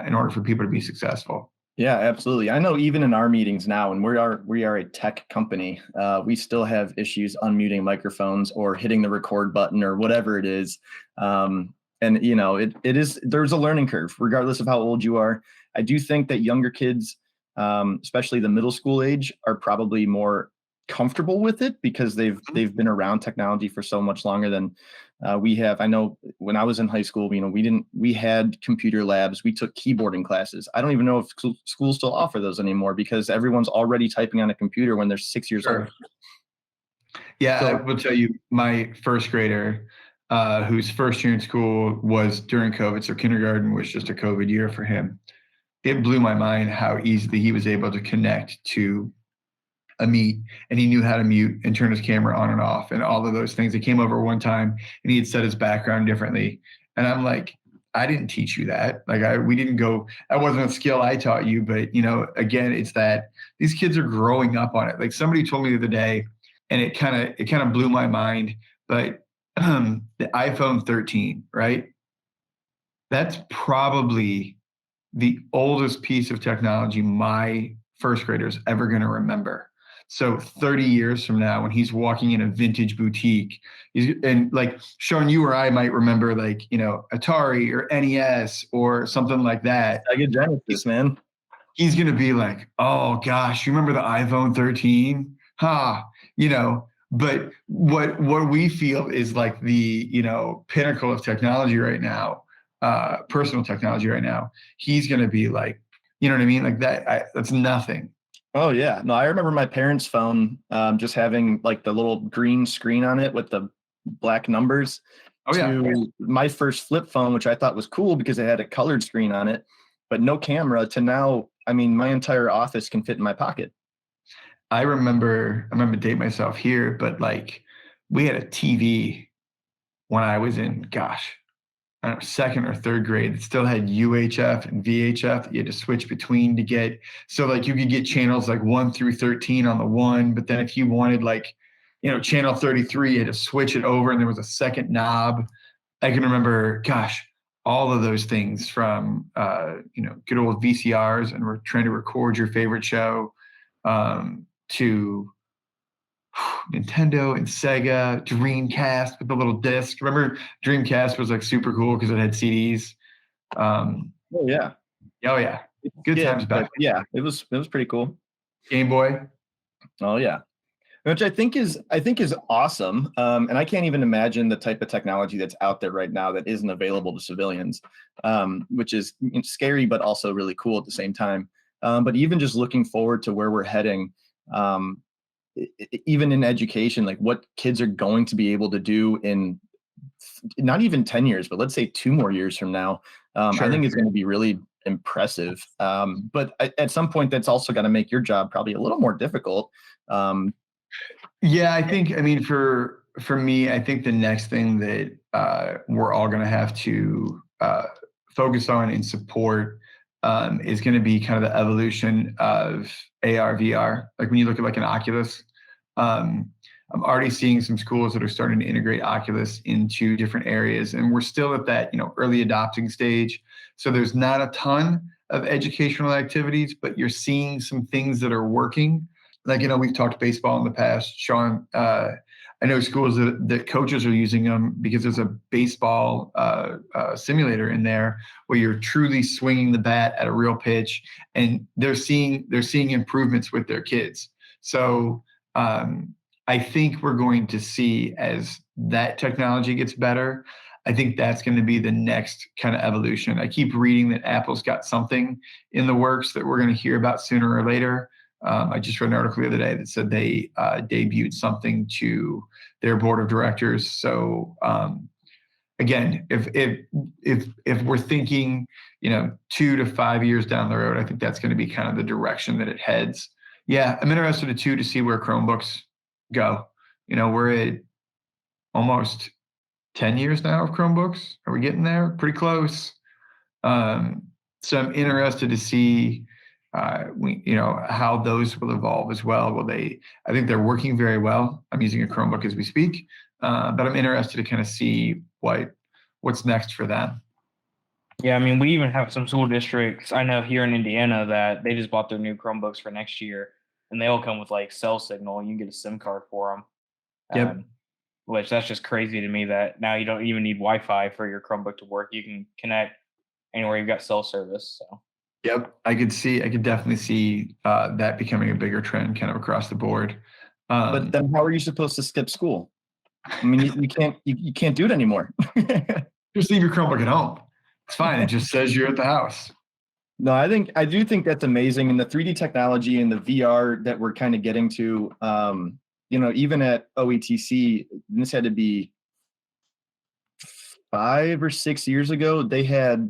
B: in order for people to be successful.
A: Yeah, absolutely. I know even in our meetings now, and we are a tech company, we still have issues unmuting microphones or hitting the record button or whatever it is. And there's a learning curve regardless of how old you are. I do think that younger kids, especially the middle school age, are probably more comfortable with it because they've been around technology for so much longer than we have. I know when I was in high school, we had computer labs. We took keyboarding classes. I don't even know if schools still offer those anymore because everyone's already typing on a computer when they're 6 years old.
B: Yeah, so, I will tell you, my first grader, whose first year in school was during COVID, so kindergarten was just a COVID year for him. It blew my mind how easily he was able to connect to a Meet, and he knew how to mute and turn his camera on and off and all of those things. He came over one time and he had set his background differently. And I'm like, I didn't teach you that. We didn't go, that wasn't a skill I taught you. But, again, it's that these kids are growing up on it. Like somebody told me the other day, and it kind of blew my mind, but the iPhone 13, right? That's probably the oldest piece of technology my first grader is ever going to remember. So 30 years from now, when he's walking in a vintage boutique, and like Sean, you or I might remember Atari or NES or something like that.
A: Sega Genesis, man.
B: he's going to be like, oh gosh, you remember the iPhone 13? But what we feel is like the, pinnacle of technology right now, personal technology right now. He's going to be like, you know what I mean? Like that's nothing.
A: Oh yeah. No, I remember my parents' phone just having like the little green screen on it with the black numbers.
B: Oh yeah.
A: To my first flip phone, which I thought was cool because it had a colored screen on it, but no camera, to now, I mean, my entire office can fit in my pocket.
B: I remember date myself here, but like we had a TV when I was in, gosh, I don't know, second or third grade. It still had UHF and VHF that you had to switch between to get. So like you could get channels like 1 through 13 on the one, but then if you wanted like, channel 33, you had to switch it over and there was a second knob. I can remember, gosh, all of those things from, good old VCRs and we're trying to record your favorite show, to Nintendo and Sega, Dreamcast with the little disc. Remember Dreamcast was like super cool because it had CDs.
A: Oh yeah.
B: Oh yeah. Good times back.
A: Yeah, it was pretty cool.
B: Game Boy.
A: Oh yeah. Which I think is awesome. And I can't even imagine the type of technology that's out there right now that isn't available to civilians, which is scary, but also really cool at the same time. But even just looking forward to where we're heading, even in education, like what kids are going to be able to do in not even 10 years, but let's say 2 more years from now,
B: Sure.
A: I think it's going to be really impressive. But at some point, that's also going to make your job probably a little more difficult.
B: Yeah, I mean, for me, I think the next thing that we're all going to have to focus on and support is going to be kind of the evolution of AR, VR. Like when you look at like an Oculus, I'm already seeing some schools that are starting to integrate Oculus into different areas, and we're still at that early adopting stage. So there's not a ton of educational activities, but you're seeing some things that are working. Like we've talked baseball in the past, Sean. I know schools that coaches are using them because there's a baseball simulator in there where you're truly swinging the bat at a real pitch, and they're seeing improvements with their kids. So I think we're going to see, as that technology gets better, I think that's going to be the next kind of evolution. I keep reading that Apple's got something in the works that we're going to hear about sooner or later. I just read an article the other day that said they debuted something to their board of directors. So again, if we're thinking 2 to 5 years down the road, I think that's going to be kind of the direction that it heads. Yeah, I'm interested to see where Chromebooks go. We're at almost 10 years now of Chromebooks. Are we getting there? Pretty close. So I'm interested to see how those will evolve as well. I think they're working very well. I'm using a Chromebook as we speak, but I'm interested to kind of see what's next for them.
C: Yeah, I mean, we even have some school districts, I know here in Indiana, that they just bought their new Chromebooks for next year, and they all come with like cell signal. You can get a SIM card for them.
B: Yep.
C: Which that's just crazy to me that now you don't even need Wi-Fi for your Chromebook to work. You can connect anywhere you've got cell service. So.
B: Yep, I could definitely see that becoming a bigger trend kind of across the board.
A: But then how are you supposed to skip school? I mean, you can't do it anymore.
B: Just leave your Chromebook at home. It's fine. It just says you're at the house.
A: No, I do think that's amazing. And the 3D technology and the VR that we're kind of getting to, even at OETC, this had to be 5 or 6 years ago, they had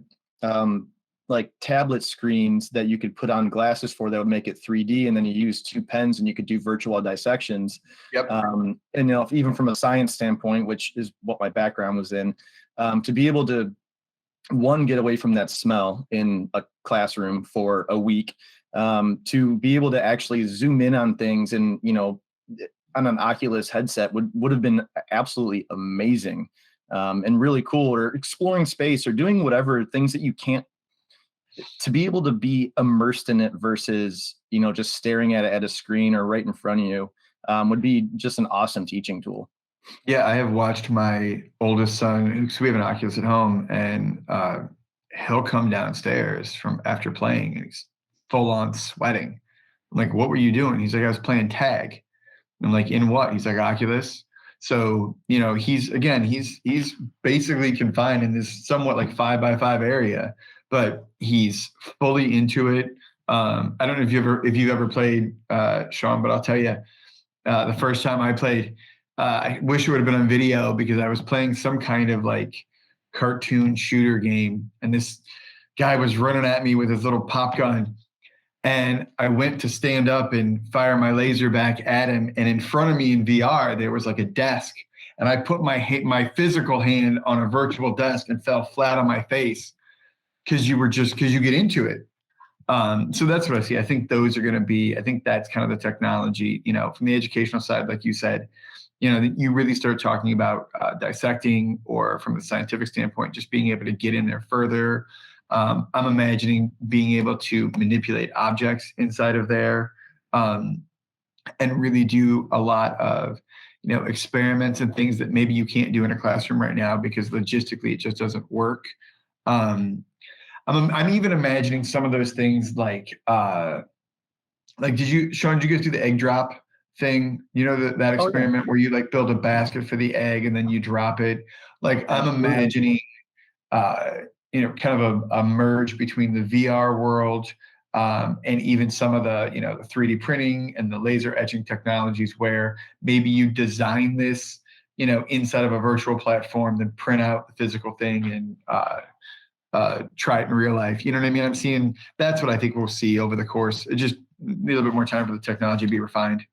A: like tablet screens that you could put on glasses for that would make it 3D, and then you use 2 pens and you could do virtual dissections.
B: Yep.
A: And even from a science standpoint, which is what my background was in, to be able to get away from that smell in a classroom for a week, to be able to actually zoom in on things and on an Oculus headset would have been absolutely amazing, and really cool. Or exploring space or doing whatever things that you can't, to be able to be immersed in it versus just staring at it at a screen or right in front of you, would be just an awesome teaching tool.
B: Yeah, I have watched my oldest son, because we have an Oculus at home, and he'll come downstairs from after playing, and he's full on sweating. I'm like, what were you doing? He's like, I was playing tag. I'm like, in what? He's like, Oculus. So, he's basically confined in this somewhat like 5x5 area, but he's fully into it. I don't know if you've ever played, Sean, but I'll tell you, the first time I played, I wish it would have been on video because I was playing some kind of like cartoon shooter game, and this guy was running at me with his little pop gun. And I went to stand up and fire my laser back at him. And in front of me in VR, there was like a desk. And I put my physical hand on a virtual desk and fell flat on my face because you get into it. So that's what I see. I think those are going to be, I think that's kind of the technology, from the educational side, like you said, you really start talking about dissecting, or from the scientific standpoint, just being able to get in there further. I'm imagining being able to manipulate objects inside of there, and really do a lot of, experiments and things that maybe you can't do in a classroom right now because logistically it just doesn't work. I'm even imagining some of those things like Sean, did you guys do the egg drop thing? That experiment where you like build a basket for the egg and then you drop it. Like I'm imagining, kind of a merge between the VR world and even some of the, the 3D printing and the laser etching technologies where maybe you design this, inside of a virtual platform, then print out the physical thing and try it in real life. You know what I mean? That's what I think we'll see over the course. It just need a little bit more time for the technology to be refined.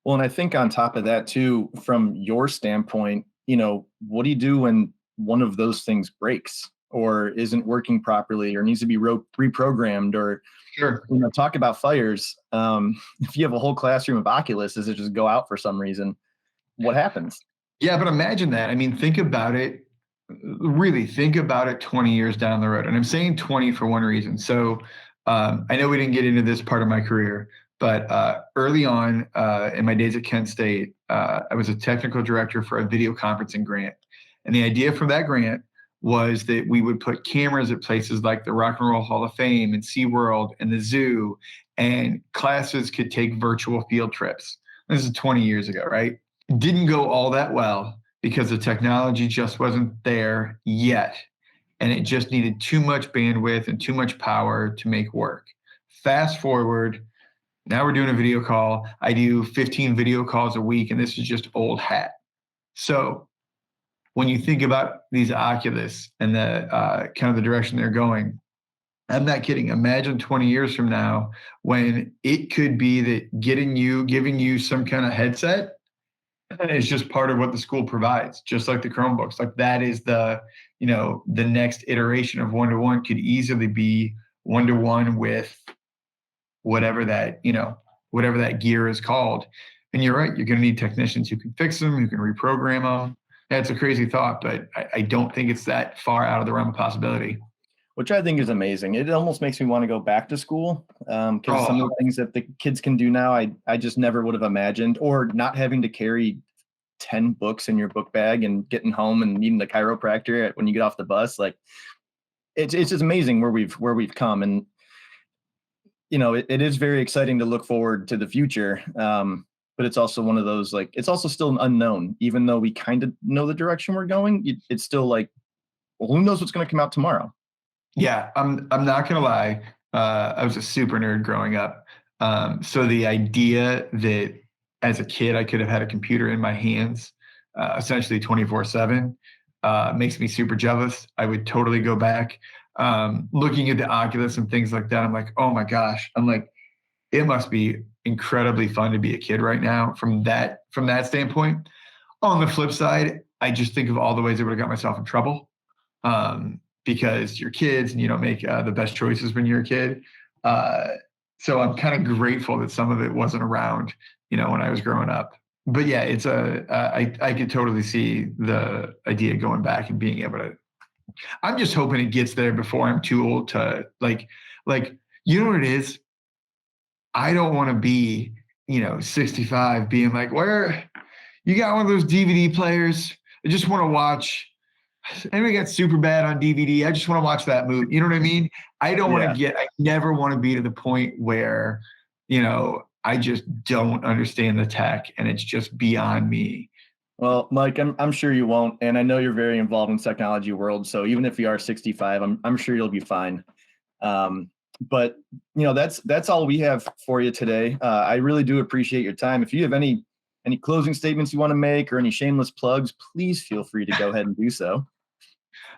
A: Well, and I think on top of that too, from your standpoint, what do you do when one of those things breaks or isn't working properly or needs to be reprogrammed? Or
B: sure,
A: talk about fires. If you have a whole classroom of Oculus, does it just go out for some reason? What happens?
B: Yeah, but imagine that. I mean, think about it. Really think about it 20 years down the road. And I'm saying 20 for one reason. So I know we didn't get into this part of my career, but early on in my days at Kent State, I was a technical director for a video conferencing grant. And the idea from that grant was that we would put cameras at places like the Rock and Roll Hall of Fame and SeaWorld and the zoo, and classes could take virtual field trips. This is 20 years ago, right? It didn't go all that well because the technology just wasn't there yet. And it just needed too much bandwidth and too much power to make work. Fast forward, now we're doing a video call. I do 15 video calls a week, and this is just old hat. So when you think about these Oculus and the kind of the direction they're going, I'm not kidding. Imagine 20 years from now when it could be that giving you some kind of headset is just part of what the school provides, just like the Chromebooks. Like that is the next iteration of one-to-one could easily be one-to-one with whatever that gear is called. And you're right, you're going to need technicians who can fix them, who can reprogram them. That's a crazy thought, but I don't think it's that far out of the realm of possibility.
A: Which I think is amazing. It almost makes me want to go back to school because some of the things that the kids can do now, I just never would have imagined, or not having to carry 10 books in your book bag and getting home and needing the chiropractor when you get off the bus. Like it's just amazing where we've come. And, it is very exciting to look forward to the future. But it's also one of those, like, it's also still an unknown, even though we kind of know the direction we're going. It's still like, well, who knows what's going to come out tomorrow?
B: Yeah, I'm not going to lie. I was a super nerd growing up. So the idea that as a kid, I could have had a computer in my hands, essentially 24/7, makes me super jealous. I would totally go back. Looking at the Oculus and things like that, I'm like, oh my gosh. I'm like, it must be incredibly fun to be a kid right now from that standpoint. On the flip side, I just think of all the ways I would have got myself in trouble because you're kids and you don't make the best choices when you're a kid. So I'm kind of grateful that some of it wasn't around, when I was growing up. But yeah, it's I could totally see the idea going back and being able to. I'm just hoping it gets there before I'm too old to like, you know what it is? I don't want to be, 65 being like, where you got one of those DVD players? I just want to watch anybody got Superbad on DVD? I just want to watch that movie. You know what I mean? I don't want to I never want to be to the point where, I just don't understand the tech and it's just beyond me.
A: Well, Mike, I'm sure you won't. And I know you're very involved in the technology world. So even if you are 65, I'm sure you'll be fine. But that's all we have for you today. I really do appreciate your time. If you have any closing statements you want to make or any shameless plugs, please feel free to go ahead and do so.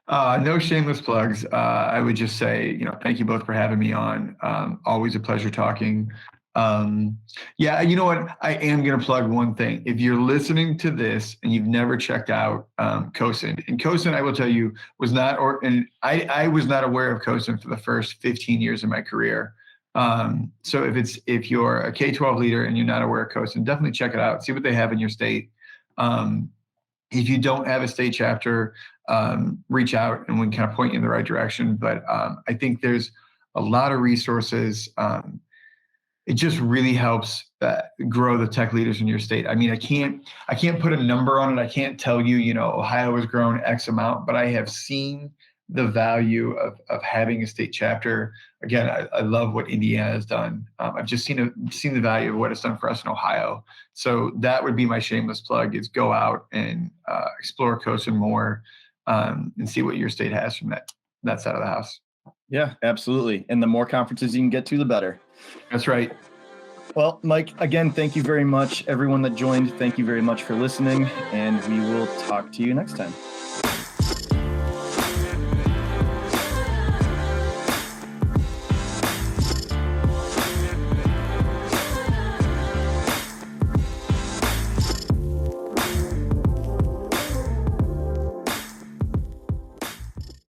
B: No shameless plugs. I would just say, thank you both for having me on. Always a pleasure talking. You know what? I am going to plug one thing. If you're listening to this and you've never checked out CoSIN, and CoSIN, I will tell you, I was not aware of CoSIN for the first 15 years of my career. So if you're a K12 leader and you're not aware of CoSIN, definitely check it out. See what they have in your state. If you don't have a state chapter, reach out and we can kind of point you in the right direction. But I think there's a lot of resources. It just really helps grow the tech leaders in your state. I mean, I can't put a number on it. I can't tell you, Ohio has grown X amount, but I have seen the value of having a state chapter. Again, I love what Indiana has done. I've just seen the value of what it's done for us in Ohio. So that would be my shameless plug: is go out and explore CoSIN more and see what your state has from that side of the house.
A: Yeah, absolutely. And the more conferences you can get to, the better.
B: That's right.
A: Well, Mike, again, thank you very much. Everyone that joined, thank you very much for listening, and we will talk to you next time.